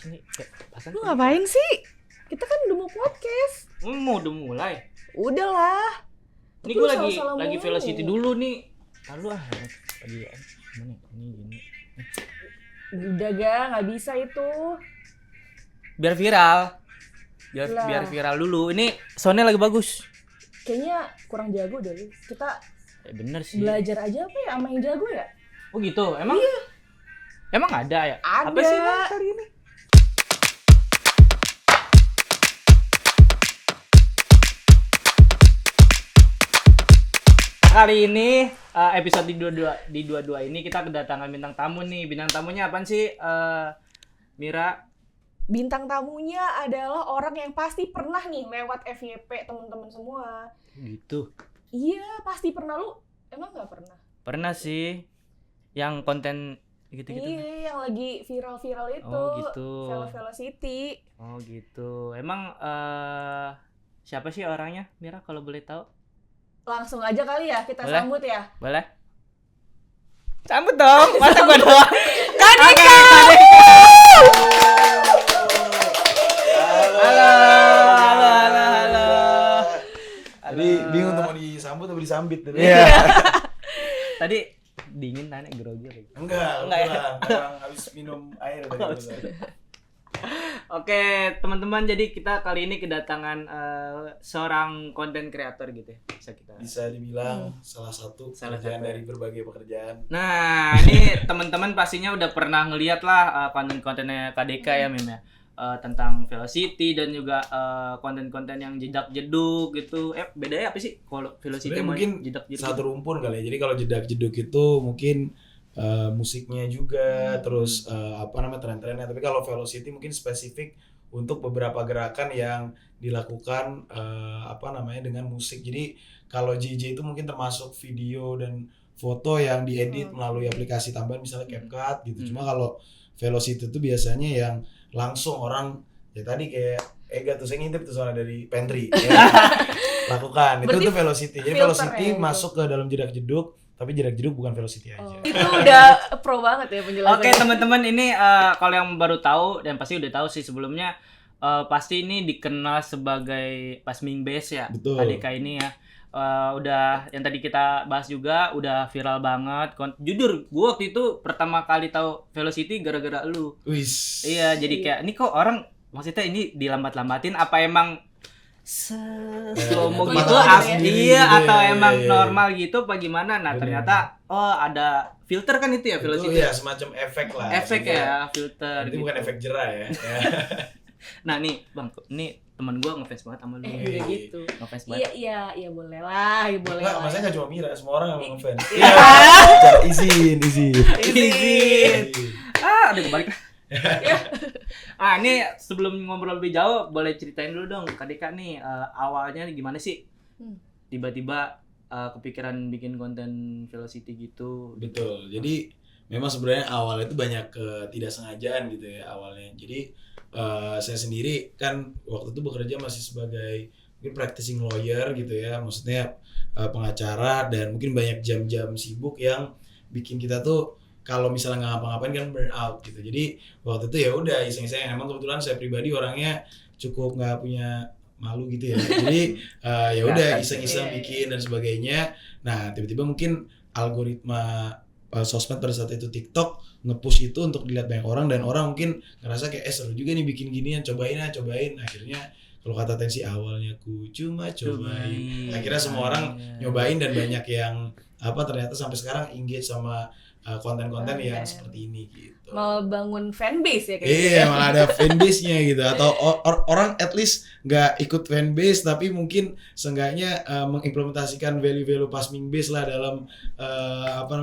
sini? Lu ngapain sih? Kita kan udah mau podcast. Udah mulai. Udahlah. Ini gue lagi velocity dulu nih. Lalu lagi gimana? Ini gini. Udah nggak bisa itu. Biar viral. Biar viral dulu. Ini soundnya lagi bagus. Kayaknya kurang jago deh lu. Kita Bener sih. belajar aja apa ya sama yang jago ya? Oh gitu. Emang? Iya. Emang ada ya? Ada. Apa sih Bang, kali ini? Kali ini episode di 22 ini kita kedatangan bintang tamu nih. Bintang tamunya apaan sih? Mira. Bintang tamunya adalah orang yang pasti pernah nih lewat FYP teman-teman semua. Gitu. Iya, pasti pernah. Lu emang nggak pernah? Pernah sih. Yang konten gitu-gitu. Iya, yang lagi viral-viral itu. Oh gitu. Velocity. Oh gitu. Emang siapa sih orangnya, Mira, kalau boleh tahu? Langsung aja kali ya kita Boleh? sambut ya. Boleh? Sambut dong. Masa gua doang? Kadika. Halo. Tadi bingung tuh mau disambut atau disambit tadi. Iya. Tadi dingin tanya grogi lagi. Enggak ya. Orang habis minum air tadi. Oke, teman-teman, jadi kita kali ini kedatangan seorang content creator gitu ya. Bisa dibilang salah satu pekerjaan dari berbagai pekerjaan. Nah, ini teman-teman pastinya udah pernah ngeliat lah konten-kontennya KDK ya, Mim ya. Tentang Velocity dan juga konten-konten yang jedak-jeduk gitu. Bedanya apa sih kalau Velocity sama Mungkin jedak-jeduk? satu rumpun kali ya. Jadi kalau jedak-jeduk itu mungkin musiknya juga, terus tren-trennya. Tapi kalau Velocity mungkin spesifik untuk beberapa gerakan yang dilakukan dengan musik. Jadi kalau JJ itu mungkin termasuk video dan foto yang diedit melalui aplikasi tambahan misalnya CapCut gitu. Cuma kalau Velocity itu biasanya yang langsung orang ya tadi kayak Ega tuh saya ngintip tuh suara dari pantry ya, lakukan itu tuh Velocity. Jadi Velocity masuk ke dalam jedak-jeduk, tapi jedak-jeduk bukan Velocity aja. Itu udah pro banget ya penjelasannya. Oke, teman-teman, ini kalau yang baru tahu dan pasti udah tahu sih sebelumnya, pasti ini dikenal sebagai Pasming Base ya. Betul. KDK ini ya. Udah yang tadi kita bahas juga udah viral banget. Jujur, gue waktu itu pertama kali tahu Velocity gara-gara lu. Wis. Iya, jadi kayak ini kok orang maksudnya ini dilambat-lambatin apa emang slow-mo gitu atau emang normal gitu apa gimana? Nah, ternyata ada filter kan itu ya Velocity. Itu ya semacam efek lah. Efek ya, filter. Itu gitu. bukan efek jerah ya. Nah, nih, Bang, ini teman gua ngefans banget sama lu. Udah gitu. Ngefans banget. Iya boleh lah, boleh Enggak, lah. maksudnya enggak cuma Mira, semua orang yang ngefans. Iya. Izin. Aduh, balik. Ini sebelum ngobrol lebih jauh, boleh ceritain dulu dong, KDK nih awalnya gimana sih? Tiba-tiba kepikiran bikin konten Velocity gitu. Betul. Jadi memang sebenarnya awalnya itu banyak ketidaksengajaan gitu ya awalnya. Jadi saya sendiri kan waktu itu bekerja masih sebagai mungkin practicing lawyer gitu ya, maksudnya pengacara, dan mungkin banyak jam-jam sibuk yang bikin kita tuh kalau misalnya nggak ngapa-ngapain kan burn out gitu. Jadi waktu itu ya udah iseng-iseng, emang kebetulan saya pribadi orangnya cukup nggak punya malu gitu ya. Jadi ya udah iseng-iseng bikin dan sebagainya. Nah, tiba-tiba mungkin algoritma sosmed pada saat itu TikTok nge-push itu untuk dilihat banyak orang, dan orang mungkin ngerasa kayak seru juga nih bikin ginian, cobain. Akhirnya kalau kata Tensi awalnya ku cuma cobain. Akhirnya semua orang nyobain dan banyak yang ternyata sampai sekarang engage sama konten-konten yang seperti ini gitu. Mau bangun fanbase ya kayak gitu. Iya, malah ada fanbase-nya gitu, atau orang at least nggak ikut fanbase tapi mungkin seenggaknya mengimplementasikan value-value Pasming Base lah dalam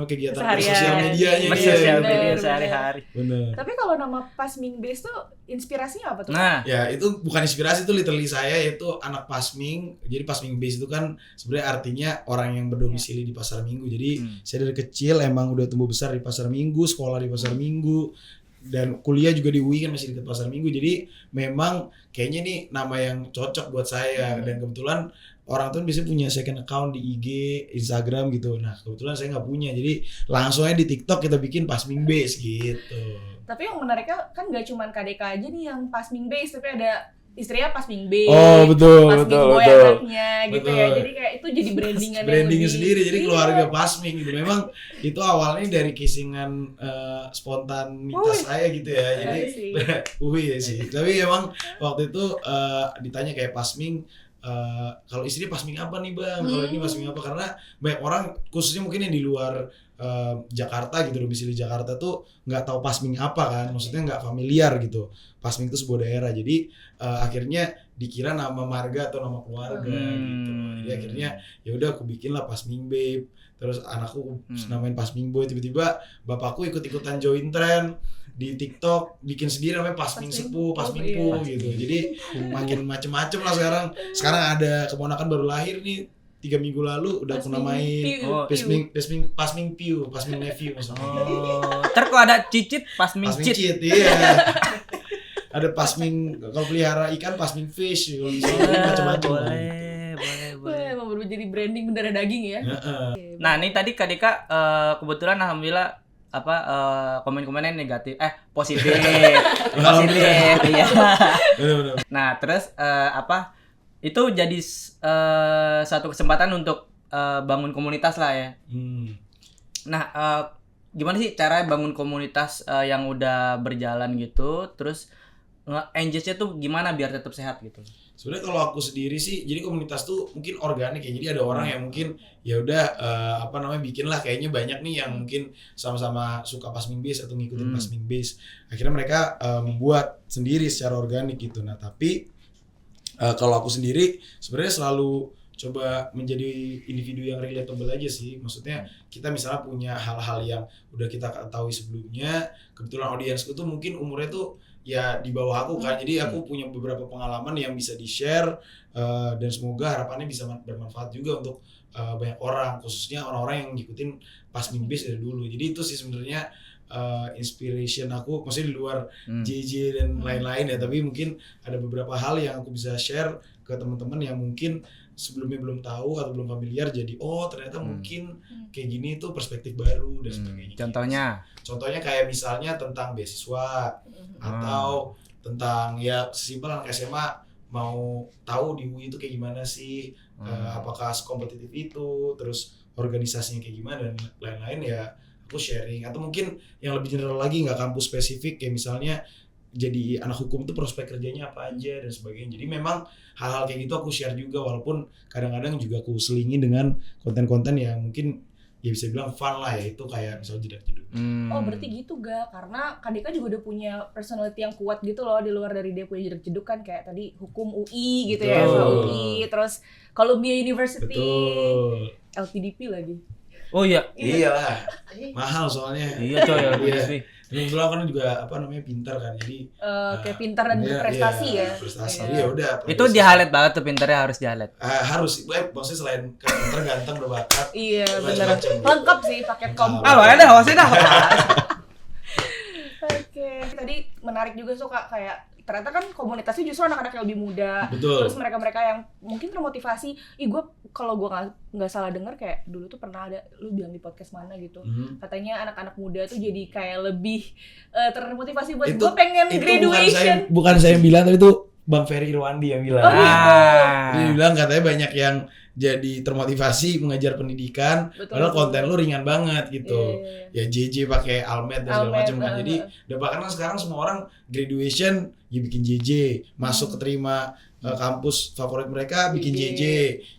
kegiatan sosial medianya dia. Sosial media sehari-hari. Benar. Tapi kalau nama Pasming Base tuh inspirasinya apa tuh? Nah, ya itu bukan inspirasi, itu literally saya, yaitu anak Pasming. Jadi Pasming Base itu kan sebenarnya artinya orang yang berdomisili di Pasar Minggu. Jadi saya dari kecil emang udah tumbuh besar di Pasar Minggu, sekolah di Pasar Minggu, dan kuliah juga di UI kan masih dekat Pasar Minggu. Jadi memang kayaknya nih nama yang cocok buat saya. Dan kebetulan orang tuh biasanya punya second account di IG, Instagram gitu. Nah kebetulan saya nggak punya, jadi langsung aja di TikTok kita bikin Pasming Base gitu. Tapi yang menariknya kan gak cuma KDK aja nih yang Pasming Base, tapi ada istrinya Pasming Base, Oh betul Pasming betul Boy betul. anaknya gitu ya. Betul. Jadi kayak itu jadi brandingan Brandingnya lebih. sendiri, jadi Iya. keluarga Pasming gitu. Memang itu awalnya dari kisingan spontanitas Wih. saya gitu ya. Jadi Iya sih. ya sih. Tapi emang waktu itu ditanya kayak Pasming, kalau istri Pasming apa nih bang? Kalau ini Pasming apa? Karena banyak orang khususnya mungkin yang di luar Jakarta gitu, domisili Jakarta tuh nggak tahu Pasming apa kan, maksudnya nggak familiar gitu. Pasming itu sebuah daerah, jadi akhirnya dikira nama marga atau nama keluarga gitu. Jadi akhirnya ya udah aku bikin lah Pasming Babe, terus anakku namain Pasming Boy. Tiba-tiba bapakku ikut-ikutan join trend di TikTok, bikin sendiri namanya Pasming Sepuh, Pasming Pu gitu. Jadi makin macem-macem lah sekarang. Sekarang ada keponakan baru lahir nih 3 minggu lalu udah aku namain Pasming Piu, Pasming Nephew maksudnya. Oh, ntar kalau ada cicit Pasming Pasming Cit. Cit, iya. Ada Pasming, kalau pelihara ikan Pasming Fish, kalau misalnya macam-macam. Boleh. Emang baru jadi branding bendera daging ya. Nah, ini tadi KDK kebetulan alhamdulillah komen-komennya negatif, positif. Positif, iya. Benar-benar. Nah, terus itu jadi satu kesempatan untuk bangun komunitas lah ya. Nah, gimana sih cara bangun komunitas yang udah berjalan gitu, terus engage-nya tuh gimana biar tetap sehat gitu? Sebenarnya kalau aku sendiri sih, jadi komunitas tuh mungkin organik ya. Jadi ada orang yang mungkin ya udah bikin lah, kayaknya banyak nih yang mungkin sama-sama suka Pasming Base atau ngikutin Pasming Base. Akhirnya mereka membuat sendiri secara organik gitu. Nah, tapi kalau aku sendiri sebenarnya selalu coba menjadi individu yang relatable aja sih. Maksudnya kita misalnya punya hal-hal yang udah kita ketahui sebelumnya, kebetulan audiensku tuh mungkin umurnya tuh ya di bawah aku kan. Jadi aku punya beberapa pengalaman yang bisa di-share dan semoga harapannya bisa bermanfaat juga untuk banyak orang, khususnya orang-orang yang ngikutin Pasming Base dari dulu. Jadi itu sih sebenarnya inspiration aku, maksudnya di luar JJ dan lain-lain ya, tapi mungkin ada beberapa hal yang aku bisa share ke teman-teman yang mungkin sebelumnya belum tahu atau belum familiar, jadi ternyata mungkin kayak gini tuh perspektif baru dan sebagainya. Contohnya kayak misalnya tentang beasiswa atau tentang ya sesimpel anak SMA mau tahu di UI itu kayak gimana sih, apakah sekompetitif itu, terus organisasinya kayak gimana dan lain-lain ya. Aku sharing, atau mungkin yang lebih general lagi nggak kampus spesifik, kayak misalnya jadi anak hukum tuh prospek kerjanya apa aja dan sebagainya. Jadi memang hal-hal kayak gitu aku share juga, walaupun kadang-kadang juga aku selingi dengan konten-konten yang mungkin ya bisa bilang fun lah ya, itu kayak misalnya jedak-jeduk. Oh berarti gitu gak? Karena KDK juga udah punya personality yang kuat gitu loh, di luar dari dia punya jedak-jeduk kan, kayak tadi hukum UI gitu. Betul. Ya, FH UI, terus Columbia University, Betul. LPDP lagi. Oh iya. Iyalah. Mahal soalnya. Iya coy, Iya. Kebetulan kan juga pintar kan, jadi kayak pintar dan berprestasi ya. Prestasi. Iya. Ya udah. Itu di highlight banget tuh, pinternya harus di highlight. Harus, maksudnya selain pintar, ganteng, berbakat. Iya benar. Macam-macam. Lengkap sih paket komplit. Lo ada hawasin dah. Oke. Tadi menarik juga suka kayak ternyata kan komunitasnya justru anak-anak yang lebih muda. Betul. Terus mereka-mereka yang mungkin termotivasi. Kalau gue nggak salah dengar kayak dulu tuh pernah ada lu bilang di podcast mana gitu. Katanya anak-anak muda tuh jadi kayak lebih termotivasi buat gue pengen graduation. Bukan saya yang bilang, tapi itu Bang Ferry Irwandi yang bilang. Oh gitu. Dia bilang katanya banyak yang jadi termotivasi mengejar pendidikan, padahal konten lu ringan banget gitu. Ya JJ pakai Almed dan segala macam kan. Jadi udah bahkan sekarang semua orang graduation ya bikin JJ, masuk keterima kampus favorit mereka bikin JJ.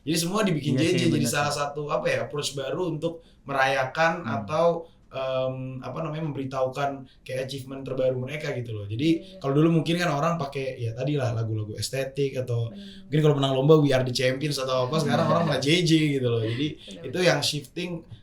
Jadi semua dibikin JJ, jadi salah satu approach baru untuk merayakan atau memberitahukan kayak achievement terbaru mereka gitu loh. Jadi kalau dulu mungkin kan orang pakai ya tadi lah lagu-lagu estetik atau mungkin kalau menang lomba We Are The Champions atau apa, sekarang orang malah JJ gitu loh. Jadi itu yang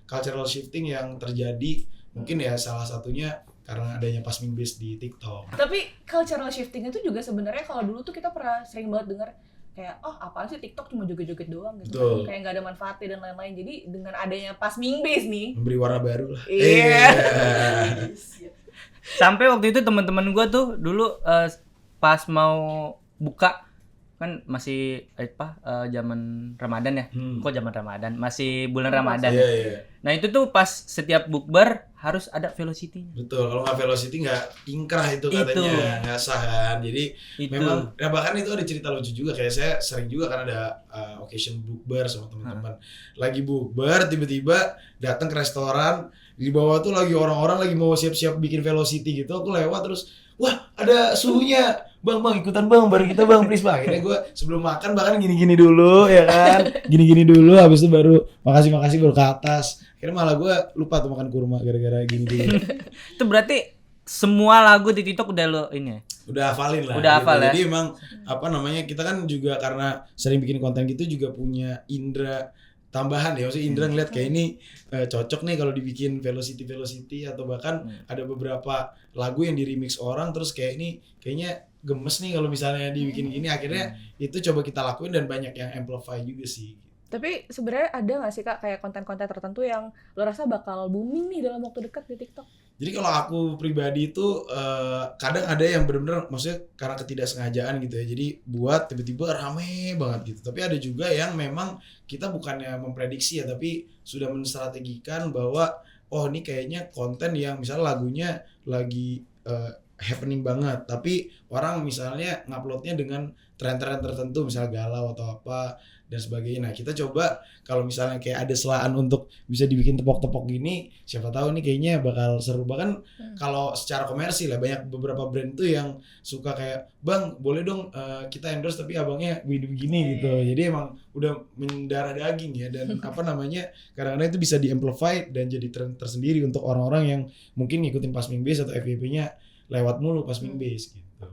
cultural shifting yang terjadi, mungkin ya salah satunya karena adanya Pasming Base di TikTok. Tapi cultural shifting itu juga sebenarnya kalau dulu tuh kita pernah sering banget dengar kayak apaan sih TikTok cuma joget-joget doang gitu. Betul. Kayak nggak ada manfaatnya dan lain-lain. Jadi dengan adanya Pasming Base nih memberi warna baru lah. Iya. Sampai waktu itu teman-teman gue tuh dulu pas mau buka kan masih zaman Ramadan ya. Kok zaman Ramadan? Masih bulan Bulan Ramadan. Iya, Ya? iya. Nah, itu tuh pas setiap bukber harus ada velocity-nya. Betul, kalau nggak velocity nggak ingkrah itu katanya, nggak sah kan. Jadi Itu. memang, ya bahkan itu ada cerita lucu juga, kayak saya sering juga kan ada occasion bukber sama teman-teman. Lagi bukber, tiba-tiba datang ke restoran, di bawah tuh lagi orang-orang lagi mau siap-siap bikin velocity gitu, aku lewat terus, wah ada suhunya, bang ikutan bang, bareng kita bang, please bang. Akhirnya gue sebelum makan bahkan gini-gini dulu ya kan, gini-gini dulu, habis itu baru makasih baru ke atas. Akhirnya malah gue lupa tuh makan kurma gara-gara gini dulu. Itu berarti semua lagu di TikTok udah lo ini ya? Udah hafalin lah. Udah gitu. hafal ya? Jadi emang apa namanya, kita kan juga karena sering bikin konten gitu juga punya indera tambahan ya. Maksudnya indera ngeliat kayak ini cocok nih kalau dibikin velocity atau bahkan ada beberapa lagu yang di remix orang terus kayak ini kayaknya gemes nih kalau misalnya dibikin gini. Akhirnya itu coba kita lakuin dan banyak yang amplify juga sih. Tapi sebenarnya ada nggak sih Kak kayak konten-konten tertentu yang lo rasa bakal booming nih dalam waktu dekat di TikTok? Jadi kalau aku pribadi itu kadang ada yang benar-benar maksudnya karena ketidaksengajaan gitu ya. Jadi buat tiba-tiba rame banget gitu. Tapi ada juga yang memang kita bukannya memprediksi ya, tapi sudah menstrategikan bahwa oh ini kayaknya konten yang misalnya lagunya lagi happening banget, tapi orang misalnya nguploadnya dengan tren-tren tertentu, misalnya galau atau apa dan sebagainya. Nah kita coba kalau misalnya kayak ada selaan untuk bisa dibikin tepok-tepok gini, siapa tahu nih kayaknya bakal seru. Bahkan kalau secara komersil ya banyak beberapa brand tuh yang suka kayak, bang boleh dong kita endorse tapi abangnya begini gitu. Jadi emang udah mendarah daging ya, dan apa namanya, kadang-kadang itu bisa di-amplify dan jadi tren tersendiri untuk orang-orang yang mungkin ngikutin Pasming Base atau FYP-nya lewat mulu Pasming Base gitu.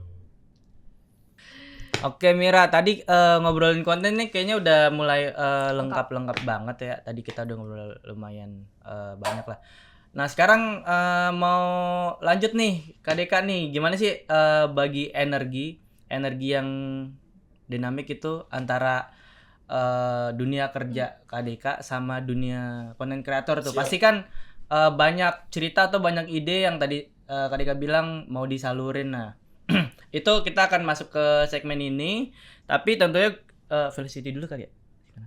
Oke Mira, tadi ngobrolin konten nih kayaknya udah mulai lengkap banget ya. Tadi kita udah ngobrol lumayan banyak lah. Nah sekarang mau lanjut nih Kak Deka nih, gimana sih bagi energi yang dinamik itu antara dunia kerja Kak Deka sama dunia konten kreator tuh. Siap. Pasti kan banyak cerita atau banyak ide yang tadi Kak Deka bilang mau disalurin. Nah itu kita akan masuk ke segmen ini, tapi tentunya velocity dulu kali ya.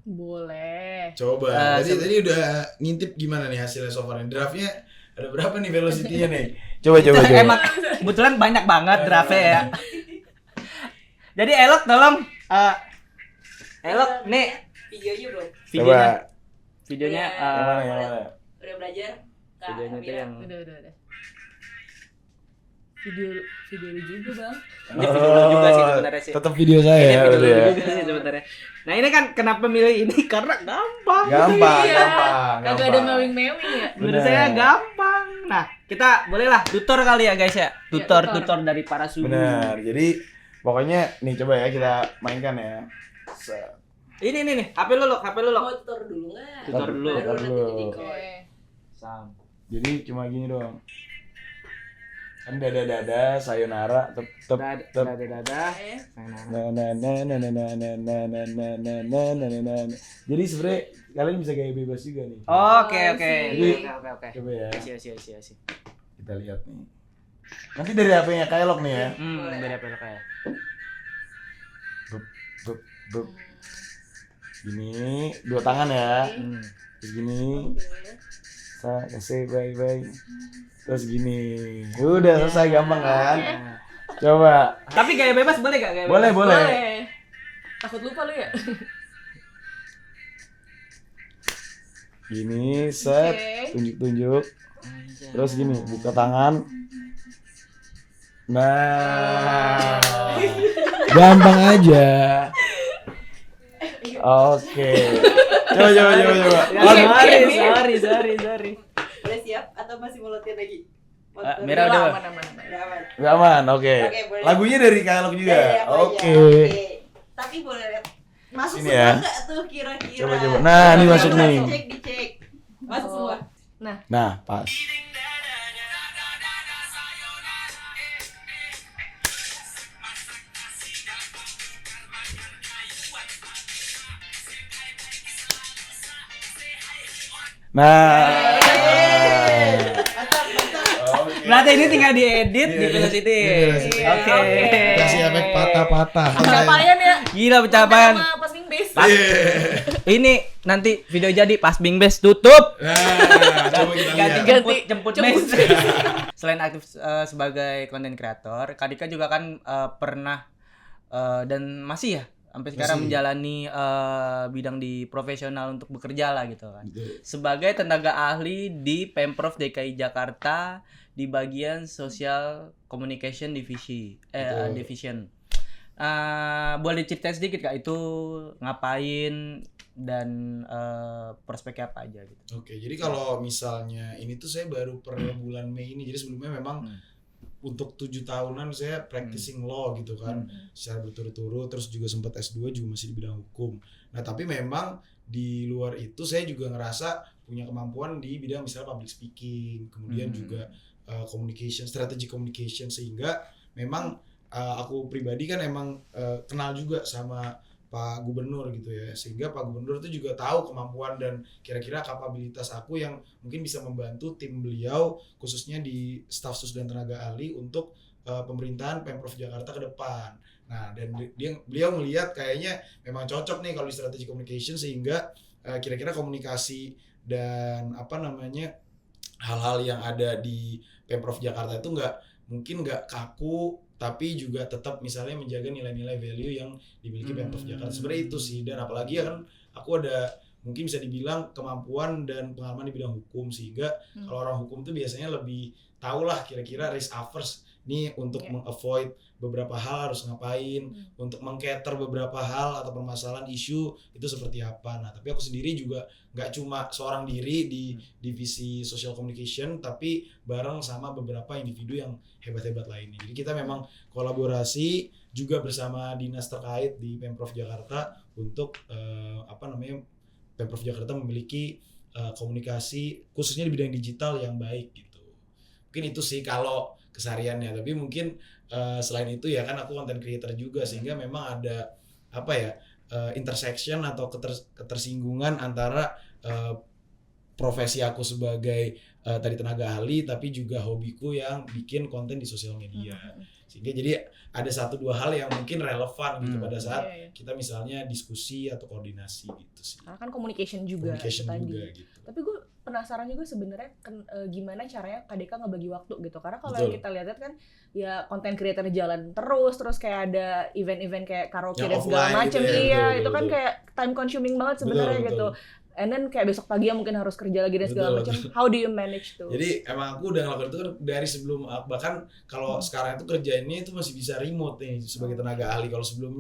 Boleh. Coba. Tadi udah ngintip gimana nih hasilnya so far? Draftnya ada berapa nih velocity-nya nih? Coba. Emang kebetulan banyak banget draftnya ya. Jadi Elok tolong Elok nih Videonya belum? videonya Yang mana? Udah belajar? Kak videonya tuh Amira? yang Udah. Video lu juga bang. ini video lo juga sih sebenarnya sih. Tetap video Ini saya ya. video lo udah ya. juga sih sebenarnya. Nah ini kan kenapa milih ini karena gampang. Gampang. Kagak ada mewing-mewing ya. Menurut Bener. saya gampang. Nah kita bolehlah tutor kali ya guys ya. Tutor dari para suhu. Benar. Jadi pokoknya nih coba ya kita mainkan ya. Ini nih HP lu loh. Mau tutor dulu nggak? Tutor dulu. Baru nanti Dulu. jadi Oke. call. Sam. Jadi cuma gini doang. Kan dada sayonara tep. Dadah. Eh, Na. Jadi sebenarnya kalian bisa gaya bebas juga nih. Oke. Jadi- Oke. Coba ya. Iya. Kita lihat nih. Nanti dari HP-nya Kailok nih ya. Dari apa kayak? Bup. Gini, dua tangan ya. Terus gini. Kasih bye. Terus gini. Udah selesai, gampang kan? Coba. Tapi gaya bebas boleh gak? Gaya bebas? Boleh. Takut lupa lu ya? Gini, set. Oke. Tunjuk. Terus gini, buka tangan. Nah. Gampang aja. Oke. Coba. Sorry. Udah siap atau masih mau latihan lagi? Mau tutor Mira dulu? udah. Aman. Udah aman. Gak aman, oke. Oke, boleh. Lagunya dari Kailok juga. Iya, boleh Oke. ya. Oke. Tapi boleh lihat. Masuk Sini semua ya. nggak tuh kira-kira? Coba. Nah, ini masuk nih. Dicek. Masuk semua. Nah, pas. Nah. Oke. Berarti ini tinggal diedit di Iya, Velocity. di Velocity. Oke. Oke. Kasih efek patah-patah. Capaian ya. Gila pencapaian. Sama pas Bing Base. Ini nanti video jadi pas Bing Best tutup. Nah, coba kita lihat. Ganti. Jemput Jemput mes. Selain aktif sebagai content creator, Kak Dika juga kan pernah dan masih ya sampai sekarang Masih. menjalani bidang di profesional untuk bekerja lah gitu kan. Betul. Sebagai tenaga ahli di Pemprov DKI Jakarta di bagian Social Communication Betul. Division. Boleh cerita sedikit Kak itu ngapain dan prospeknya apa aja gitu. Oke, jadi kalau misalnya ini tuh saya baru per bulan Mei ini, jadi sebelumnya memang untuk 7 tahunan saya practicing law gitu kan, secara berturut-turut, terus juga sempat S2 juga masih di bidang hukum. Nah tapi memang di luar itu saya juga ngerasa punya kemampuan di bidang misalnya public speaking, kemudian juga communication, strategic communication, sehingga memang aku pribadi kan emang kenal juga sama Pak Gubernur gitu ya, sehingga Pak Gubernur itu juga tahu kemampuan dan kira-kira kapabilitas aku yang mungkin bisa membantu tim beliau khususnya di staf sus dan tenaga ahli untuk pemerintahan Pemprov Jakarta ke depan. Nah dan beliau melihat kayaknya memang cocok nih kalau di strategic communication, sehingga kira-kira komunikasi dan hal-hal yang ada di Pemprov Jakarta itu mungkin nggak kaku, tapi juga tetap misalnya menjaga nilai-nilai value yang dimiliki Pemprov Jakarta. Sebenarnya itu sih, dan apalagi ya kan aku ada mungkin bisa dibilang kemampuan dan pengalaman di bidang hukum, sehingga kalau orang hukum tuh biasanya lebih tahulah kira-kira risk averse nih untuk meng-avoid beberapa hal harus ngapain, untuk meng-cater beberapa hal atau permasalahan isu itu seperti apa. Nah tapi aku sendiri juga nggak cuma seorang diri di divisi social communication, tapi bareng sama beberapa individu yang hebat-hebat lainnya. Jadi kita memang kolaborasi juga bersama dinas terkait di Pemprov Jakarta untuk Pemprov Jakarta memiliki komunikasi khususnya di bidang digital yang baik gitu. Mungkin itu sih kalau kesehariannya, tapi mungkin selain itu ya kan aku content creator juga, sehingga memang ada intersection atau ketersinggungan antara profesi aku sebagai tadi tenaga ahli, tapi juga hobiku yang bikin konten di sosial media. Sehingga jadi ada 1-2 hal yang mungkin relevan gitu pada saat kita misalnya diskusi atau koordinasi gitu sih. Karena kan communication juga Gitu. Tapi gue penasaran juga sebenarnya gimana caranya Kak Deka ngebagi waktu gitu. Karena kalau Betul. yang kita lihat kan ya konten creator jalan terus kayak ada event-event kayak karaoke Yang dan segala offline macam. gitu ya, Iya, betul, itu kan betul. kayak time consuming banget sebenarnya Betul, gitu. And then kayak besok pagi mungkin harus kerja lagi dan segala Betul, macam. How do you manage tuh? Jadi emang aku udah ngelakuin itu kan dari sebelum, bahkan kalau sekarang itu kerjainnya itu masih bisa remote nih sebagai tenaga ahli. Kalau sebelum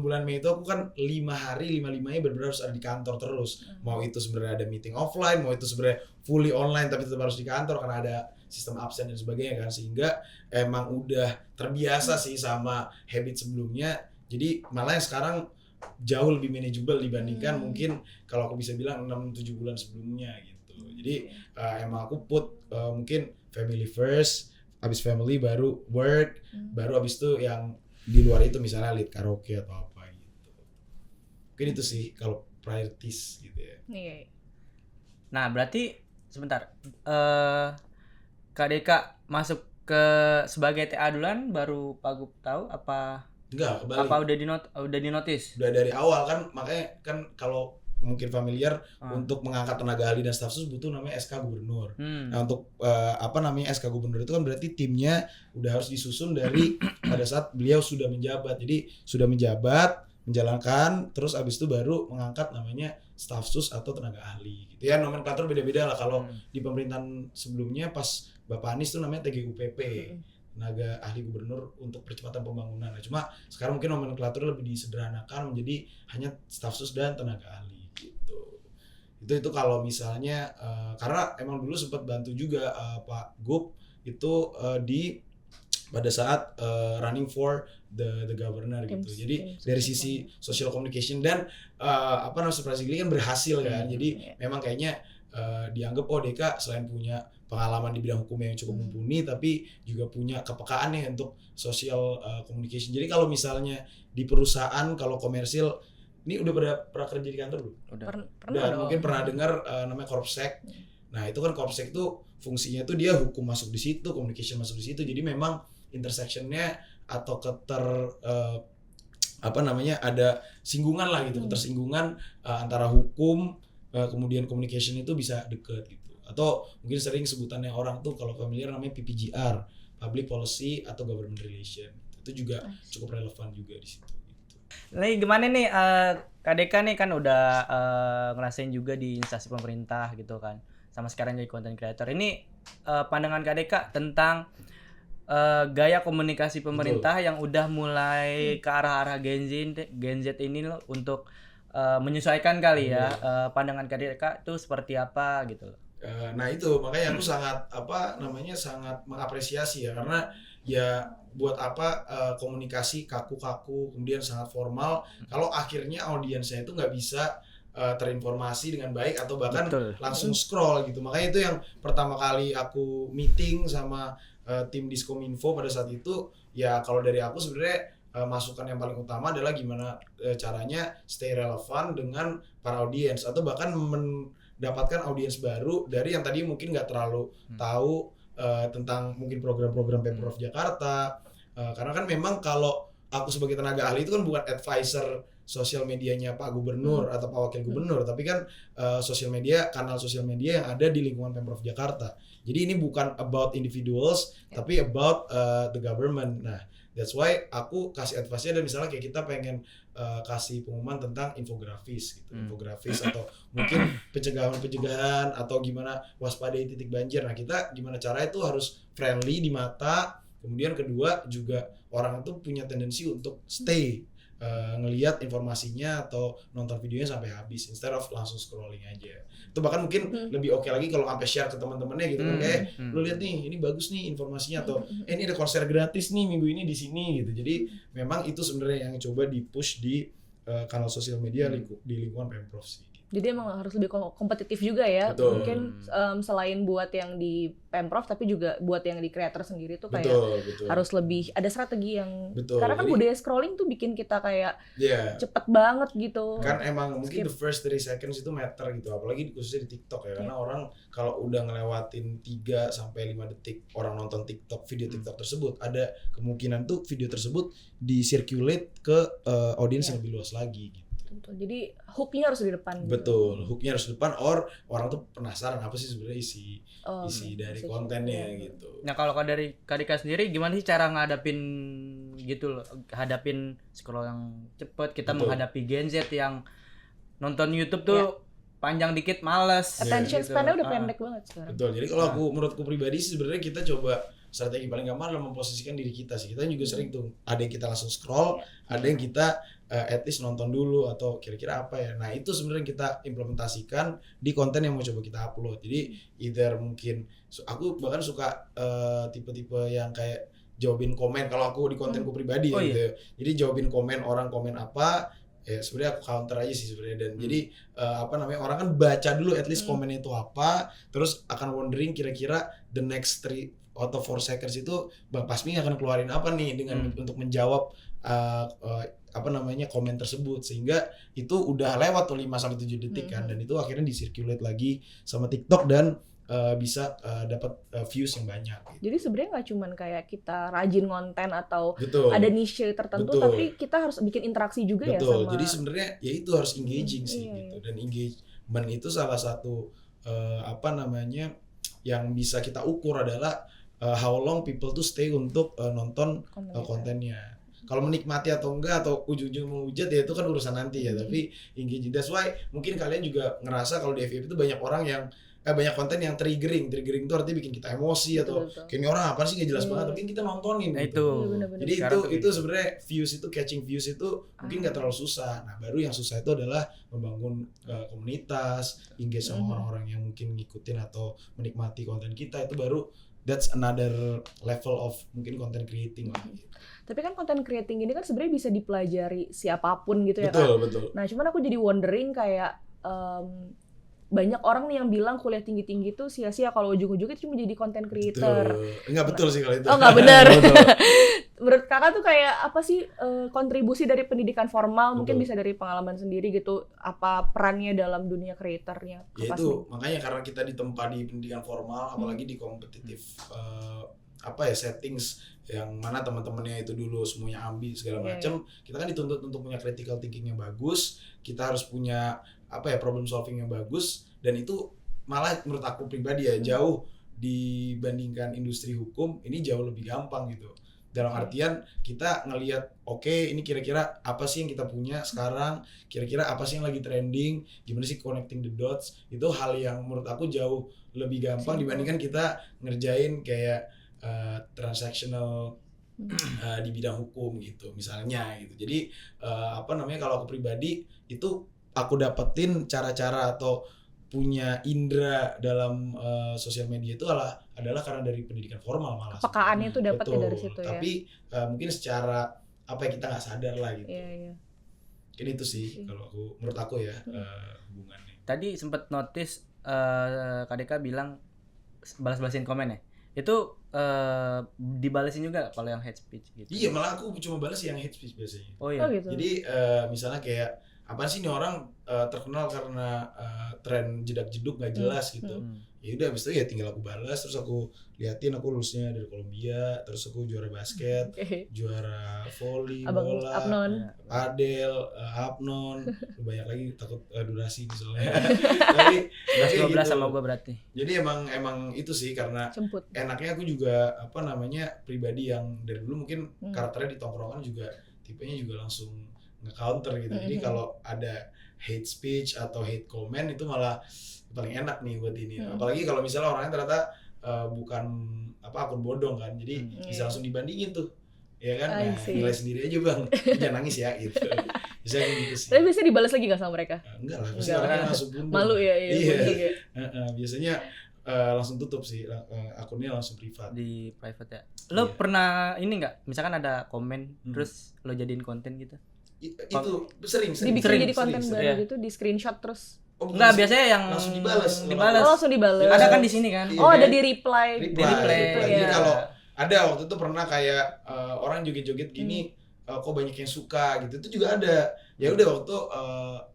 bulan Mei itu aku kan 5 hari 5-5-nya benar-benar harus ada di kantor terus. Mau itu sebenarnya ada meeting offline, mau itu sebenarnya fully online tapi tetap harus di kantor karena ada sistem absen dan sebagainya kan, sehingga emang udah terbiasa sih sama habit sebelumnya. Jadi malah yang sekarang jauh lebih manageable dibandingkan mungkin kalau aku bisa bilang 6-7 bulan sebelumnya gitu. Jadi emang aku put mungkin family first, habis family baru work, baru habis itu yang di luar itu misalnya lead karaoke atau apa gitu. Mungkin itu sih kalau priorities gitu ya. Iya. Nah, berarti sebentar. Kak Deka masuk ke sebagai TA duluan baru Pak Gub tahu apa Enggak, kebalik. apa udah dinotis? Udah dari awal kan, makanya kan kalau mungkin familiar untuk mengangkat tenaga ahli dan staf sus butuh namanya SK Gubernur. Nah, untuk SK Gubernur itu kan berarti timnya udah harus disusun dari pada saat beliau sudah menjabat. Jadi sudah menjabat, menjalankan, terus abis itu baru mengangkat namanya staf sus atau tenaga ahli gitu ya. Nomenklatur beda-beda lah. Kalau di pemerintahan sebelumnya pas Bapak Anies itu namanya TGUPP, tenaga ahli gubernur untuk percepatan pembangunan. Nah, cuma sekarang mungkin nomenklaturnya lebih disederhanakan menjadi hanya staf sus dan tenaga ahli gitu. Itu kalau misalnya karena emang dulu sempat bantu juga Pak Gub itu di pada saat running for the governor gitu. Jadi dari sisi social communication dan surprisingly kan berhasil kan. Jadi memang kayaknya dianggap Deka selain punya pengalaman di bidang hukum yang cukup mumpuni, tapi juga punya kepekaan nih untuk social communication. Jadi kalau misalnya di perusahaan kalau komersil, ini udah pernah kerja di kantor belum? Pernah dong. Mungkin pernah dengar namanya Korpsek. Nah itu kan Korpsek itu fungsinya tuh dia hukum masuk di situ, communication masuk di situ. Jadi memang intersectionnya atau apa namanya ada singgungan lah gitu, ketersinggungan antara hukum kemudian communication itu bisa deket gitu. Atau mungkin sering sebutannya orang tuh kalau familiar namanya PPGR, Public Policy atau Government Relation. Itu juga cukup relevan juga di situ gitu. Nih gimana nih KDK nih kan udah ngerasain juga di instansi pemerintah gitu kan. Sama sekarang jadi content creator. Ini pandangan KDK tentang gaya komunikasi pemerintah yang udah mulai ke arah-arah Gen Z ini loh untuk menyesuaikan kali ya pandangan KDK itu seperti apa gitu loh. Nah itu makanya aku sangat sangat mengapresiasi ya, karena ya buat apa komunikasi kaku-kaku kemudian sangat formal kalau akhirnya audiensnya itu nggak bisa terinformasi dengan baik atau bahkan langsung scroll gitu. Makanya itu yang pertama kali aku meeting sama tim Diskominfo pada saat itu, ya kalau dari aku sebenarnya masukan yang paling utama adalah gimana caranya stay relevan dengan para audiens atau bahkan mendapatkan audiens baru dari yang tadi mungkin nggak terlalu tahu tentang mungkin program-program Pemprov Jakarta. Karena kan memang kalau aku sebagai tenaga ahli itu kan bukan advisor sosial medianya Pak Gubernur atau Pak Wakil Gubernur, tapi kan sosial media, kanal sosial media yang ada di lingkungan Pemprov Jakarta. Jadi ini bukan about individuals, tapi about the government. Nah, that's why aku kasih advice-nya, dan misalnya kayak kita pengen kasih pengumuman tentang infografis gitu, infografis atau mungkin pencegahan atau gimana waspadai titik banjir. Nah, kita gimana caranya itu harus friendly di mata, kemudian kedua juga orang itu punya tendensi untuk stay ngelihat informasinya atau nonton videonya sampai habis instead of langsung scrolling aja. Itu bahkan mungkin lebih oke lagi kalau sampai share ke teman-temannya gitu kan, lu lihat nih ini bagus nih informasinya, atau ini ada konser gratis nih minggu ini di sini gitu. Jadi memang itu sebenarnya yang coba di-push di kanal sosial media di lingkungan Pemprov sih. Jadi emang harus lebih kompetitif juga ya. Betul. Mungkin selain buat yang di Pemprov tapi juga buat yang di creator sendiri tuh kayak betul. harus lebih ada strategi yang karena kan Jadi, budaya scrolling tuh bikin kita kayak cepet banget gitu. Kan emang mungkin the first 3 seconds itu matter gitu, apalagi khususnya di TikTok ya. Karena orang kalau udah ngelewatin 3 sampai 5 detik orang nonton TikTok, video TikTok tersebut, ada kemungkinan tuh video tersebut di-circulate ke audiens yang lebih luas lagi gitu. Jadi hooknya harus di depan. Betul, hooknya harus di depan, or orang tuh penasaran apa sih sebenarnya isi dari kontennya gitu. Nah kalau dari Kadika sendiri gimana sih cara ngadapin gitu loh, hadapin scroll yang cepet, kita menghadapi Gen Z yang nonton YouTube tuh panjang dikit males. Attention gitu. span-nya udah pendek banget sekarang. Betul, jadi kalau menurutku pribadi sih sebenarnya kita coba strategi paling gampang adalah memposisikan diri kita sih. Kita juga sering tuh, ada yang kita langsung scroll, ada yang kita at least nonton dulu atau kira-kira apa ya. Nah itu sebenarnya kita implementasikan di konten yang mau coba kita upload. Jadi either mungkin aku bahkan suka tipe-tipe yang kayak jawabin komen kalau aku di kontenku pribadi gitu. Jadi jawabin komen, orang komen apa, ya sebenarnya aku counter aja sih sebenarnya. Dan jadi orang kan baca dulu at least komennya itu apa, terus akan wondering kira-kira the next 3 atau 4 seconds itu Bang Pasmi akan keluarin apa nih dengan untuk menjawab komen tersebut, sehingga itu udah lewat tuh 5 sampai 7 detik kan, dan itu akhirnya di-circulate lagi sama TikTok dan bisa dapat views yang banyak gitu. Jadi sebenarnya nggak cuman kayak kita rajin konten atau ada niche tertentu, tapi kita harus bikin interaksi juga ya sama. Jadi sebenarnya ya itu harus engaging sih gitu. Dan engagement itu salah satu yang bisa kita ukur adalah how long people to stay untuk nonton kontennya. Kalau menikmati atau enggak atau ujung-ujung menghujat ya itu kan urusan nanti ya. Tapi engaging, that's why mungkin kalian juga ngerasa kalau di FYP itu banyak orang yang banyak konten yang triggering itu artinya bikin kita emosi atau kayaknya orang apa sih nggak jelas banget, tapi kita nontonin gitu. Jadi itu sebenarnya catching views itu mungkin nggak terlalu susah. Nah baru yang susah itu adalah membangun komunitas, engage sama orang-orang yang mungkin ngikutin atau menikmati konten kita, itu baru that's another level of mungkin content creating lah. Tapi kan content creating ini kan sebenarnya bisa dipelajari siapapun gitu ya kan. Betul. Nah cuman aku jadi wondering kayak banyak orang nih yang bilang kuliah tinggi-tinggi itu sia-sia kalau ujung-ujungnya cuma jadi content creator. Enggak betul sih kalau itu. Oh enggak benar. Menurut kakak tuh kayak apa sih kontribusi dari pendidikan formal, mungkin bisa dari pengalaman sendiri gitu, apa perannya dalam dunia creatornya? Ya itu makanya karena kita ditempa di pendidikan formal, apalagi di kompetitif settings yang mana teman-temannya itu dulu semuanya ambil segala macam. Kita kan dituntut untuk punya critical thinking yang bagus, kita harus punya problem solving yang bagus, dan itu malah menurut aku pribadi ya jauh dibandingkan industri hukum ini jauh lebih gampang gitu. Dalam artian kita ngelihat ini kira-kira apa sih yang kita punya sekarang, kira-kira apa sih yang lagi trending, gimana sih connecting the dots, itu hal yang menurut aku jauh lebih gampang dibandingkan kita ngerjain kayak transactional di bidang hukum gitu misalnya gitu. Jadi kalau aku pribadi itu aku dapetin cara-cara atau punya indera dalam sosial media itu adalah karena dari pendidikan formal malah. Pekaannya itu dapat ya dari situ ya. Tapi mungkin secara kita nggak sadar lah gitu. Iya. Ini itu sih kalau menurut aku ya hubungannya. Tadi sempat notice KDK bilang balas-balasin komen ya. Itu dibalesin juga kalau yang hate speech gitu. Iya, malah aku cuma balas yang hate speech biasanya. Oh iya. Gitu. Jadi misalnya kayak apa sih nih orang terkenal karena tren jedak-jeduk nggak jelas gitu. Ya udah abis itu ya tinggal aku balas, terus aku liatin aku lulusnya dari Kolombia, terus aku juara basket, juara volley, bola, padel, apnon, banyak lagi takut durasi soalnya. Tapi 12 gitu. sama gua berarti. Jadi emang itu sih karena Cemput. enaknya aku juga pribadi yang dari dulu mungkin karakternya di tongkrongan juga tipenya juga langsung nge-counter gitu. Jadi kalau ada hate speech atau hate comment itu malah paling enak nih buat ini. Apalagi kalau misalnya orangnya ternyata bukan akun bodong kan. Jadi bisa langsung dibandingin tuh. Ya kan? Nah, nilai sendiri aja Bang. Jangan nangis ya gitu. Bisa gitu sih. Tapi biasanya dibales lagi gak sama mereka? Enggak lah, pasti orangnya langsung buntung. Malu ya. Iya. Biasanya langsung tutup sih, akunnya langsung privat. Di private ya. Lo pernah ini nggak? Misalkan ada komen terus lo jadiin konten gitu? Itu sering dibikin jadi konten baru gitu, di screenshot terus. Enggak, biasanya yang langsung dibalas. Langsung dibalas. Ada kan di sini kan? Ada di reply. Jadi kalau ada waktu itu pernah kayak orang joget-joget gini, kok banyak yang suka gitu, itu juga ada. Ya udah waktu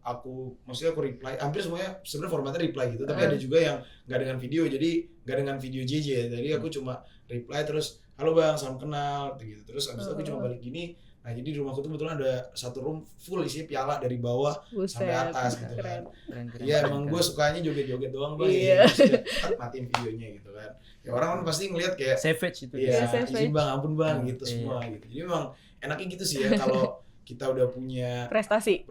aku reply, hampir semuanya sebenarnya formatnya reply gitu, tapi ada juga yang nggak dengan video, jadi nggak dengan video JJ, jadi aku cuma reply terus halo Bang, salam kenal gitu, terus abis itu aku cuma balik gini. Nah jadi di rumahku tuh kebetulan ada satu room full isi piala dari bawah sampai atas gitu kan. Iya emang gue sukanya joget-joget doang Bang. Iya. Matiin videonya gitu kan. Ya orang kan pasti ngeliat kayak savage itu. Iya, izin Bang, ampun Bang gitu semua gitu. Jadi memang enaknya gitu sih ya kalau kita udah punya prestasi.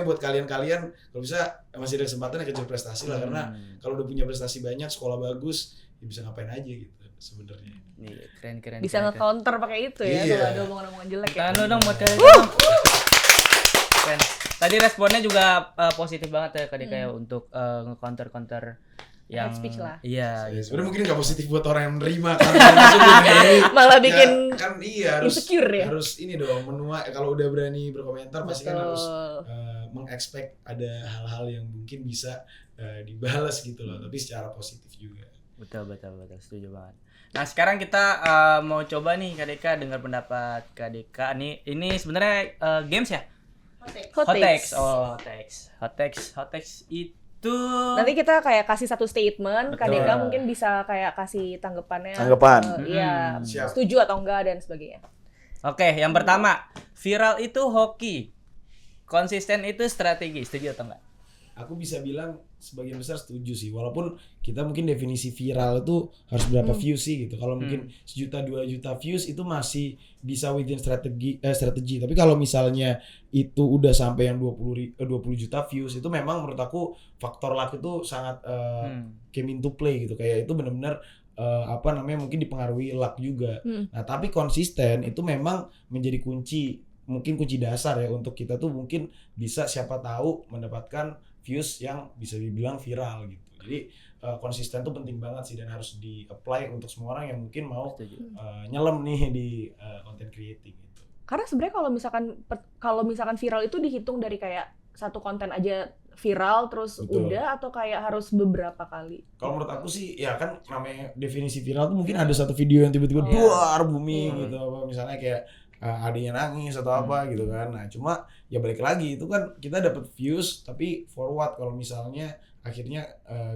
Buat kalian kalau bisa masih ada kesempatan ya kejar prestasi lah, karena kalau udah punya prestasi banyak, sekolah bagus, ya bisa ngapain aja gitu sebenarnya. Iya, keren. Bisa nge-counter pakai itu ya kalau ada omongan-omongan jelek ya. Tahan dong buat kalian. Keren. Tadi responnya juga positif banget ya KDK ya untuk nge-counter yang speech lah. Iya. Sebenarnya mungkin nggak positif buat orang yang menerima kan. Malah bikin kan iya harus insecure ya. Harus ini dong menua, kalau udah berani berkomentar pasti kan harus mengexpect ada hal-hal yang mungkin bisa dibalas gitu loh, tapi secara positif juga. Betul, setuju banget. Nah sekarang kita mau coba nih KDK dengar pendapat KDK. Ini sebenarnya games ya? Hot takes itu. Nanti kita kayak kasih satu statement, KDK mungkin bisa kayak kasih tanggapan. Iya, setuju atau enggak dan sebagainya. Oke, yang pertama, viral itu hoki, konsisten itu strategi. Setuju atau enggak? Aku bisa bilang sebagian besar setuju sih, walaupun kita mungkin definisi viral itu harus berapa views sih gitu. Kalau mungkin 1 juta 2 juta views itu masih bisa within strategi. Tapi kalau misalnya itu udah sampai yang 20 juta views, itu memang menurut aku faktor luck itu sangat came into play gitu. Kayak itu benar-benar mungkin dipengaruhi luck juga. Nah, tapi konsisten itu memang menjadi kunci dasar ya untuk kita tuh mungkin bisa siapa tahu mendapatkan views yang bisa dibilang viral gitu. Jadi konsisten tuh penting banget sih dan harus di-apply untuk semua orang yang mungkin mau nyelam nih di content creating gitu. Karena sebenarnya kalau misalkan viral itu dihitung dari kayak satu konten aja viral terus udah, atau kayak harus beberapa kali? Kalau menurut aku sih ya kan namanya definisi viral tuh mungkin ada satu video yang tiba-tiba duar booming gitu, apa misalnya kayak adanya nangis atau apa gitu kan. Nah cuma ya balik lagi itu kan kita dapat views, tapi for what kalau misalnya akhirnya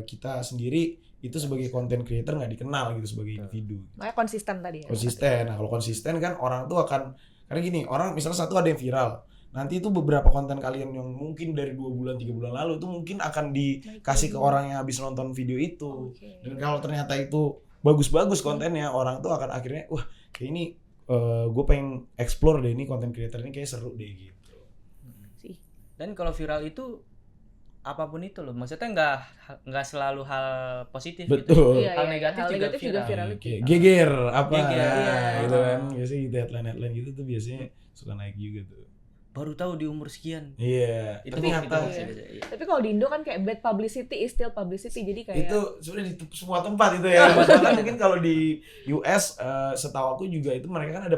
kita sendiri itu sebagai content creator nggak dikenal gitu sebagai individu. Makanya konsisten tadi ya. Konsisten. Nah, kalau konsisten kan orang tuh akan, karena gini, orang misalnya satu ada yang viral. Nanti itu beberapa konten kalian yang mungkin dari 2 bulan 3 bulan lalu itu mungkin akan dikasih ke orang yang habis nonton video itu. Oke. Dan kalau ternyata itu bagus-bagus kontennya, orang tuh akan akhirnya wah kayak ini gue pengen explore deh, ini konten creator ini kayak seru deh gitu. Sih. Dan kalau viral itu apapun itu loh, maksudnya nggak selalu hal positif gitu. Betul. Iya, Hal iya, negatif hal juga negatif juga viral. viral. Kayak geger apa Geger, nah, iya. gitu kan. Biasanya gitu headline gitu tuh biasanya suka naik juga tuh. Baru tahu di umur sekian. Iya. Itu Ternyata iya. Tapi kalau di Indo kan kayak bad publicity is still publicity, jadi kayak itu sebenarnya di semua tempat itu ya. Bahkan mungkin kalau di US setahu aku juga itu mereka kan ada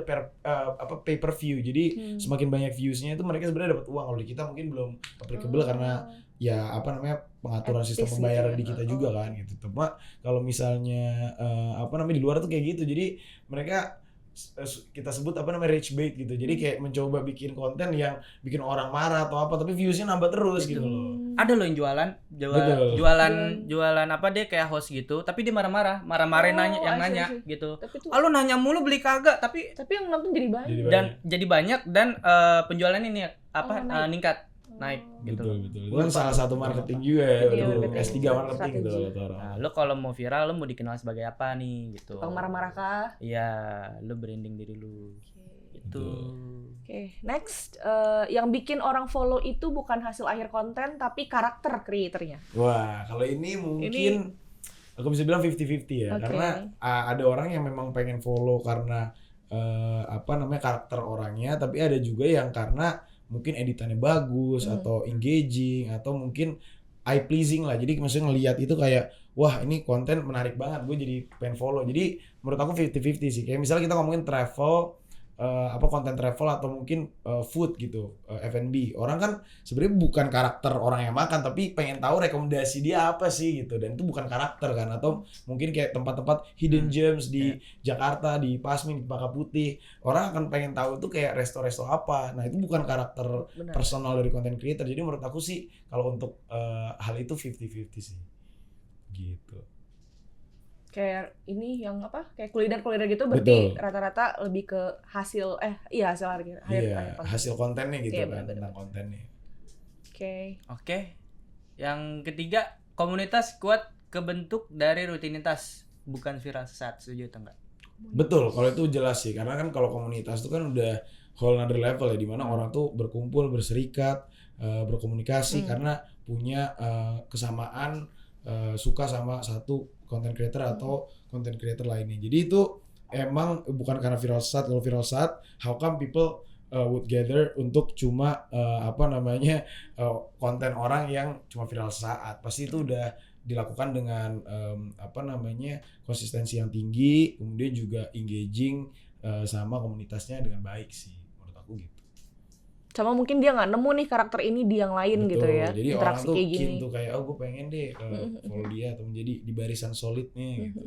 pay per view. Jadi semakin banyak viewsnya itu mereka sebenarnya dapat uang. Kalau di kita mungkin belum applicable karena ya apa namanya pengaturan sistem Etis pembayaran gitu ya. di kita juga kan gitu. Cuma kalau misalnya apa namanya di luar tuh kayak gitu. Jadi mereka kita sebut apa namanya rage bait gitu. Jadi kayak mencoba bikin konten yang bikin orang marah atau apa tapi viewsnya nambah terus gitu loh. Ada loh yang Betul. jualan apa dia kayak host gitu, tapi dia marah-marahin Oh, nanya yang I see, nanya I see. gitu. Tapi tuh Lu nanya mulu beli kagak, tapi yang nonton jadi banyak. jadi banyak dan penjualan ini apa naik gitu. Betul. Itu kan salah satu marketing juga ya, Iya, betul. marketing. S3 marketing gitu Strategi. kata orang. Nah, lu kalau mau viral lu mau dikenal sebagai apa nih gitu. Tukang marah-marah kah? Iya, lu branding diri lu. Itu. Oke, next yang bikin orang follow itu bukan hasil akhir konten tapi karakter kreatornya. Wah, kalau ini mungkin aku bisa bilang 50-50 ya. Oke. Karena ada orang yang memang pengen follow karena apa namanya karakter orangnya, tapi ada juga yang karena mungkin editannya bagus atau engaging atau mungkin eye pleasing lah. Jadi maksudnya ngelihat itu kayak wah ini konten menarik banget, gue jadi pengen follow. Jadi menurut aku 50-50 sih. Kayak misalnya kita ngomongin travel apa konten travel atau mungkin food gitu, F&B. Orang kan sebenarnya bukan karakter orang yang makan tapi pengen tahu rekomendasi dia apa sih gitu, dan itu bukan karakter kan. Atau mungkin kayak tempat-tempat hidden gems di Jakarta, di Pasmin, di Paka Putih, orang akan pengen tahu tuh kayak resto-resto apa. Nah itu bukan karakter Benar. personal dari content creator. Jadi menurut aku sih kalau untuk hal itu 50-50 sih gitu. Kayak ini yang apa? Kayak kuliner gitu berarti Betul. rata-rata lebih ke hasil hasil akhir Iya, konten. hasil kontennya gitu Iya, kan, benar-benar. tentang kontennya. Oke. Yang ketiga, komunitas kuat kebentuk dari rutinitas, bukan viral sesaat. Setuju atau enggak? Betul, kalau itu jelas sih, karena kan kalau komunitas itu kan udah whole another level ya, dimana orang tuh berkumpul, berserikat, berkomunikasi karena punya kesamaan suka sama satu content creator atau content creator lainnya. Jadi itu emang bukan karena viral sesaat. Kalau viral sesaat, how come people would gather untuk cuma apa namanya konten orang yang cuma viral sesaat? Pasti itu udah dilakukan dengan apa namanya konsistensi yang tinggi, kemudian juga engaging sama komunitasnya dengan baik sih, menurut aku gitu. Sama mungkin dia nggak nemu nih karakter ini di yang lain gitu ya. Jadi orang Interaksi tuh kayak keen gini. tuh kayak oh gue pengen deh follow dia atau menjadi di barisan solidnya gitu.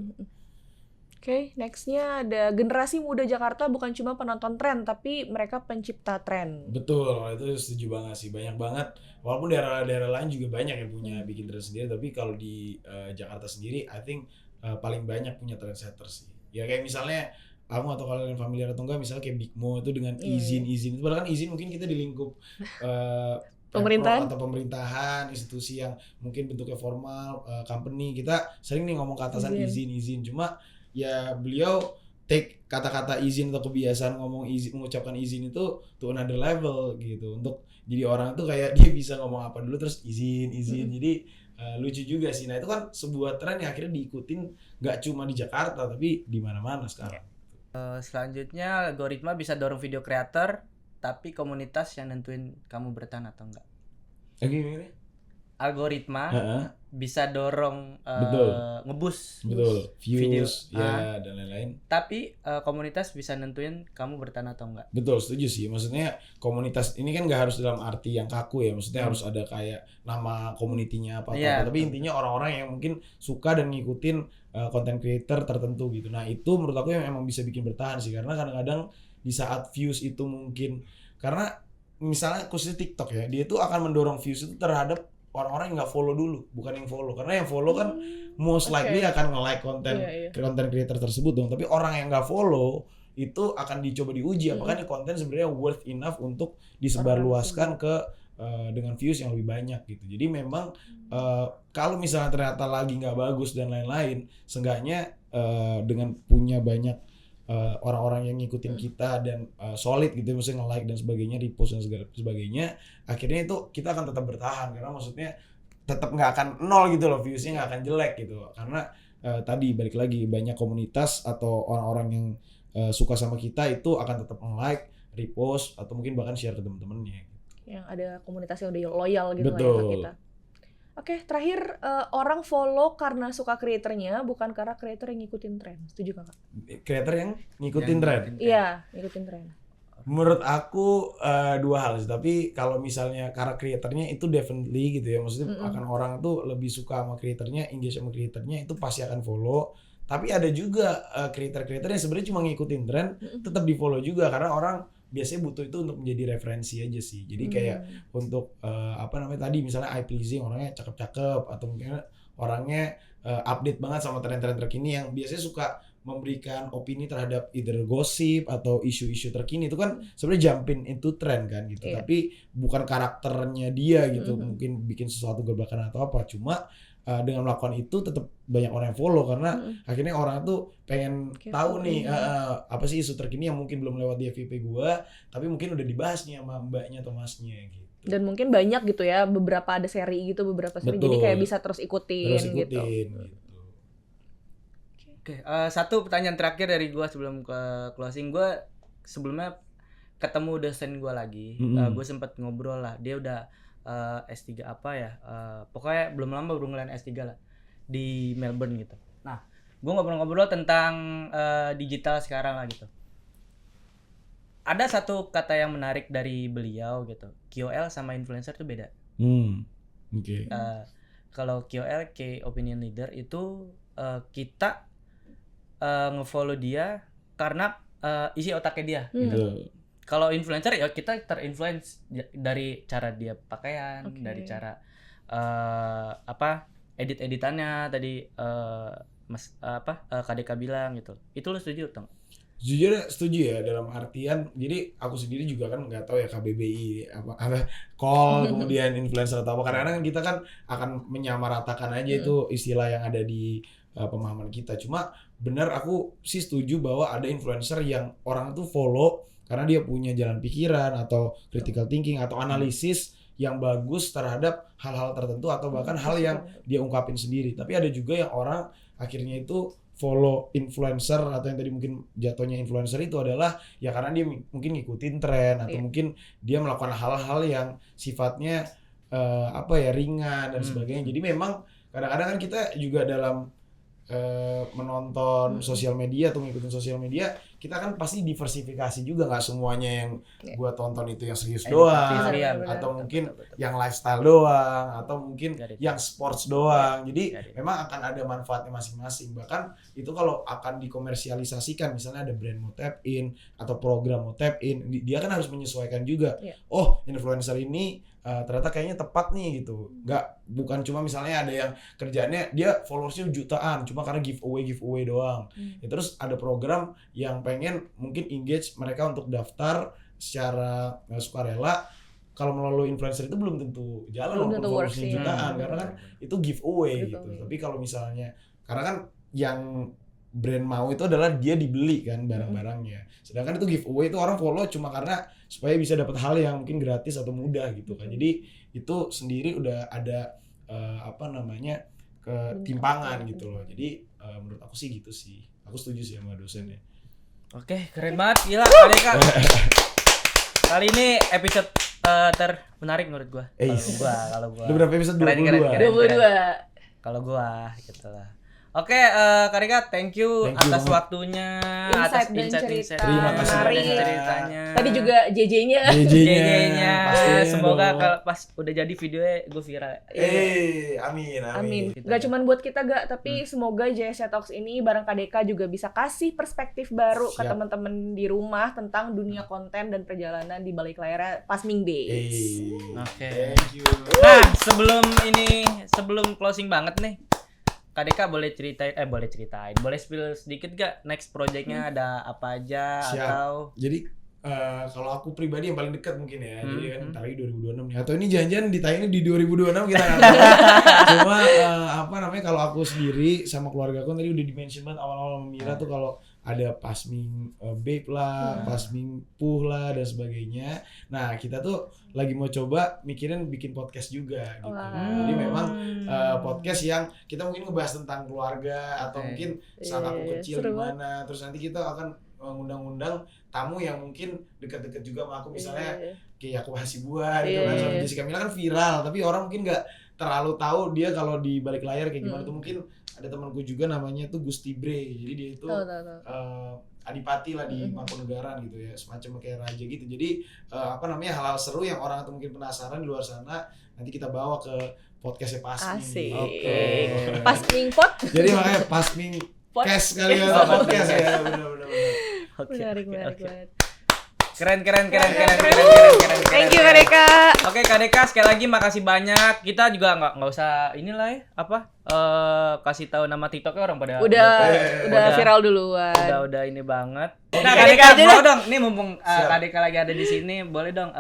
Oke, nextnya ada generasi muda Jakarta bukan cuma penonton tren, tapi mereka pencipta tren. Betul, kalau itu setuju banget sih. Banyak banget. Walaupun daerah-daerah lain juga banyak yang punya bikin tren sendiri, tapi kalau di Jakarta sendiri, I think paling banyak punya trendsetter sih. Ya kayak misalnya aku atau kalian familiar atau enggak, misalnya kayak Big Mo itu dengan izin-izin itu, padahal kan izin mungkin kita di lingkup Pemerintahan atau pemerintahan, institusi yang mungkin bentuknya formal, company, kita sering nih ngomong ke atasan izin. Cuma ya beliau take kata-kata izin atau kebiasaan ngomong izin, mengucapkan izin itu to another level gitu. Untuk jadi orang tuh kayak dia bisa ngomong apa dulu terus izin. Jadi lucu juga sih. Nah itu kan sebuah tren yang akhirnya diikutin nggak cuma di Jakarta tapi di mana-mana sekarang. Selanjutnya, algoritma bisa dorong video creator, tapi komunitas yang nentuin kamu bertahan atau enggak. Gimana? Algoritma bisa dorong Betul. ngeboost Betul, video, views ya dan lain-lain. tapi komunitas bisa nentuin kamu bertahan atau enggak. Betul, setuju sih. Maksudnya komunitas ini kan nggak harus dalam arti yang kaku ya. Maksudnya harus ada kayak nama komunitinya apa. Iya, Tapi intinya orang-orang yang mungkin suka dan ngikutin content creator tertentu gitu. Nah itu menurut aku yang emang bisa bikin bertahan sih. Karena kadang-kadang di saat views itu mungkin, karena misalnya khususnya TikTok ya, dia tuh akan mendorong views itu terhadap orang-orang yang nggak follow dulu, bukan yang follow. Karena yang follow kan most likely akan nge-like konten creator tersebut dong. Tapi orang yang nggak follow itu akan dicoba diuji apakah nih konten sebenarnya worth enough untuk disebarluaskan ke dengan views yang lebih banyak gitu. Jadi memang kalau misalnya ternyata lagi nggak bagus dan lain-lain, seenggaknya dengan punya banyak orang-orang yang ngikutin kita dan solid gitu, maksudnya nge-like dan sebagainya, repost dan sebagainya, akhirnya itu kita akan tetap bertahan karena maksudnya tetap nggak akan nol gitu loh, viewsnya nggak akan jelek gitu. Karena tadi balik lagi banyak komunitas atau orang-orang yang suka sama kita itu akan tetap nge-like, repost atau mungkin bahkan share ke teman-temannya. Yang ada komunitas yang udah loyal gitu lah ya Betul. ke kita. Oke, terakhir orang follow karena suka kreatornya, bukan karena kreator yang ngikutin tren. Setuju nggak, Kak? Kreator yang ngikutin tren. Iya, ngikutin tren. Menurut aku dua hal sih, tapi kalau misalnya karena kreatornya itu definitely gitu ya, maksudnya akan orang tuh lebih suka sama kreatornya, engage sama kreatornya, itu pasti akan follow. Tapi ada juga kreator-kreator yang sebenarnya cuma ngikutin tren, tetap di follow juga karena orang biasanya butuh itu untuk menjadi referensi aja sih. Jadi kayak untuk tadi misalnya eye pleasing, orangnya cakep-cakep atau mungkin orangnya update banget sama tren-tren terkini yang biasanya suka memberikan opini terhadap either gosip atau isu-isu terkini, itu kan sebenarnya jumping into trend kan gitu. Tapi bukan karakternya dia gitu, mungkin bikin sesuatu gebrakan atau apa. Cuma dengan melakukan itu tetap banyak orang yang follow karena akhirnya orang tuh pengen tahu nih apa sih isu terkini yang mungkin belum lewat di FYP gua, tapi mungkin udah dibahas nih sama mbaknya atau masnya gitu. Dan mungkin banyak gitu ya, beberapa ada seri gitu, beberapa seri. Betul. Jadi kayak bisa terus ikutin gitu. Oke, satu pertanyaan terakhir dari gua sebelum ke closing. Gua sebelumnya ketemu dosen gua lagi. Gua sempet ngobrol lah. Dia udah S3 apa ya, pokoknya belum lama baru ngelain S3 lah di Melbourne gitu. Nah, gue ngobrol-ngobrol tentang digital sekarang lah gitu. Ada satu kata yang menarik dari beliau gitu, KOL sama influencer itu beda. Oke. Kalau KOL, Key Opinion Leader itu kita ngefollow dia karena isi otaknya dia gitu. Kalau influencer ya kita terinfluence dari cara dia pakaian, dari cara edit-editannya tadi KDK bilang gitu. Itu lo setuju, Tong? Jujur setuju ya, dalam artian jadi aku sendiri juga kan nggak tahu ya KBBI apa call kemudian influencer atau apa, kadang-kadang kita kan akan menyamaratakan aja itu istilah yang ada di pemahaman kita. Cuma benar aku sih setuju bahwa ada influencer yang orang tuh follow karena dia punya jalan pikiran atau critical thinking atau analisis yang bagus terhadap hal-hal tertentu atau bahkan hal yang dia ungkapin sendiri. Tapi ada juga yang orang akhirnya itu follow influencer atau yang tadi mungkin jatuhnya influencer itu adalah ya karena dia mungkin ngikutin tren atau mungkin dia melakukan hal-hal yang sifatnya ringan dan sebagainya. Jadi memang kadang-kadang kan kita juga dalam menonton sosial media atau ngikutin sosial media, kita kan pasti diversifikasi juga, nggak semuanya yang gua tonton itu yang serius doang, atau mungkin yang lifestyle doang, atau mungkin yang sports doang. Jadi memang akan ada manfaatnya masing-masing. Bahkan itu kalau akan dikomersialisasikan, misalnya ada brand mau tap in atau program mau tap in, dia kan harus menyesuaikan juga. Oh, influencer ini ternyata kayaknya tepat nih gitu. Bukan cuma misalnya ada yang kerjaannya dia followersnya jutaan cuma karena giveaway doang. Ya, terus ada program yang pengen mungkin engage mereka untuk daftar secara sukarela. Kalau melalui influencer itu belum tentu jalan walaupun followersnya jutaan karena kan itu giveaway gitu. Tapi kalau misalnya karena kan yang brand mau itu adalah dia dibeli kan barang-barangnya. Sedangkan itu giveaway itu orang follow cuma karena supaya bisa dapat hal yang mungkin gratis atau mudah gitu kan. Jadi itu sendiri udah ada ketimpangan gitu loh. Jadi menurut aku sih gitu sih. Aku setuju sih sama dosennya. Oke, keren banget, gila KDK. Kali ini episode termenarik menurut gua. Kalau gua. Udah berapa episode? 22. Keren. Kalau gua gitu lah. Oke, Kak Dika, thank you Thank you atas banget. waktunya, Insight atas dan cerita. insight-insight Terima kasih menarik. banyak. ceritanya. Tadi juga JJ-nya. JJ-nya. pastinya Semoga dong. kalau pas udah jadi videonya gue viral. Amin. Amin. Gitu. Gak cuman buat kita tapi semoga JSC Talks ini bareng KDK juga bisa kasih perspektif baru ke Siap. teman-teman di rumah tentang dunia konten dan perjalanan di balik layar Pasming Days. Oke. Thank you. Nah, sebelum closing banget nih, Kak Dika boleh ceritain, boleh spill sedikit gak next projectnya ada apa aja Siap. atau Jadi kalau aku pribadi yang paling dekat mungkin ya, jadi kan ntar lagi 2026 nih. Atau ini jangan-jangan ditayangin di 2026 kita nggak tahu. Cuma apa namanya kalau aku sendiri sama keluarga aku tadi udah di-mention banget awal-awal sama Mira tuh kalau ada Pasming Babe lah, Pasming Puh lah dan sebagainya. Nah kita tuh lagi mau coba mikirin bikin podcast juga gitu. Wow. Jadi memang podcast yang kita mungkin ngebahas tentang keluarga atau mungkin saat aku kecil seru gimana. Terus nanti kita akan mengundang-undang tamu yang mungkin dekat-dekat juga sama aku misalnya kayak aku Hasibuan gitu kan, sama Jessica Mila kan viral tapi orang mungkin nggak terlalu tahu dia kalau di balik layar kayak gimana tuh. Mungkin ada temanku juga namanya tuh Gusti Bre, jadi dia itu Tahu. adipati lah di Mangkunegaran gitu ya, semacam kayak raja gitu. Jadi apa namanya hal-hal seru yang orang tuh mungkin penasaran di luar sana nanti kita bawa ke podcastnya Pasming. Asik. Oke. Pasming Pot. Jadi makanya Pasming podcast kali ya, podcast ya, benar-benar. Menarik banget. Keren. Thank you Kak Deka. Oke, Kak Deka sekali lagi makasih banyak. Kita juga nggak usah inilah ya kasih tahu nama TikToknya orang pada Udah viral duluan. udah ini banget. Nah, Kak Kak Deka Deka aja mau dong, nih mumpung Siap. Kak Deka lagi ada di sini, boleh dong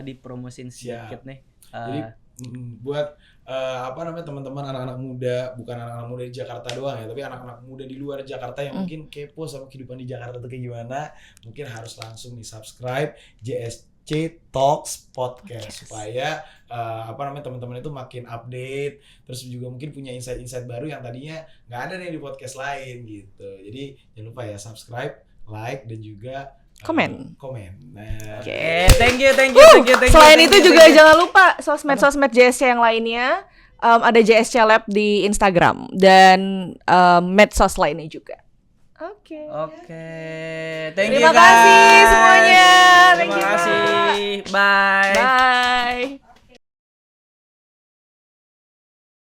dipromosin sedikit nih. Jadi buat apa namanya teman-teman anak-anak muda, bukan anak-anak muda di Jakarta doang ya, tapi anak-anak muda di luar Jakarta yang mungkin kepo sama kehidupan di Jakarta tuh kayak gimana, mungkin harus langsung nih subscribe JSC Talks Podcast supaya apa namanya teman-teman itu makin update, terus juga mungkin punya insight-insight baru yang tadinya nggak ada nih di podcast lain gitu. Jadi jangan lupa ya subscribe, like dan juga Komen. Nah, Oke, thank you. Selain itu juga jangan lupa sosmed JSC yang lainnya. Ada JSC Lab di Instagram dan medsos lainnya juga. Oke. Thank you Terima guys. kasih semuanya. Thank Terima you, kasih. Bye. Bye.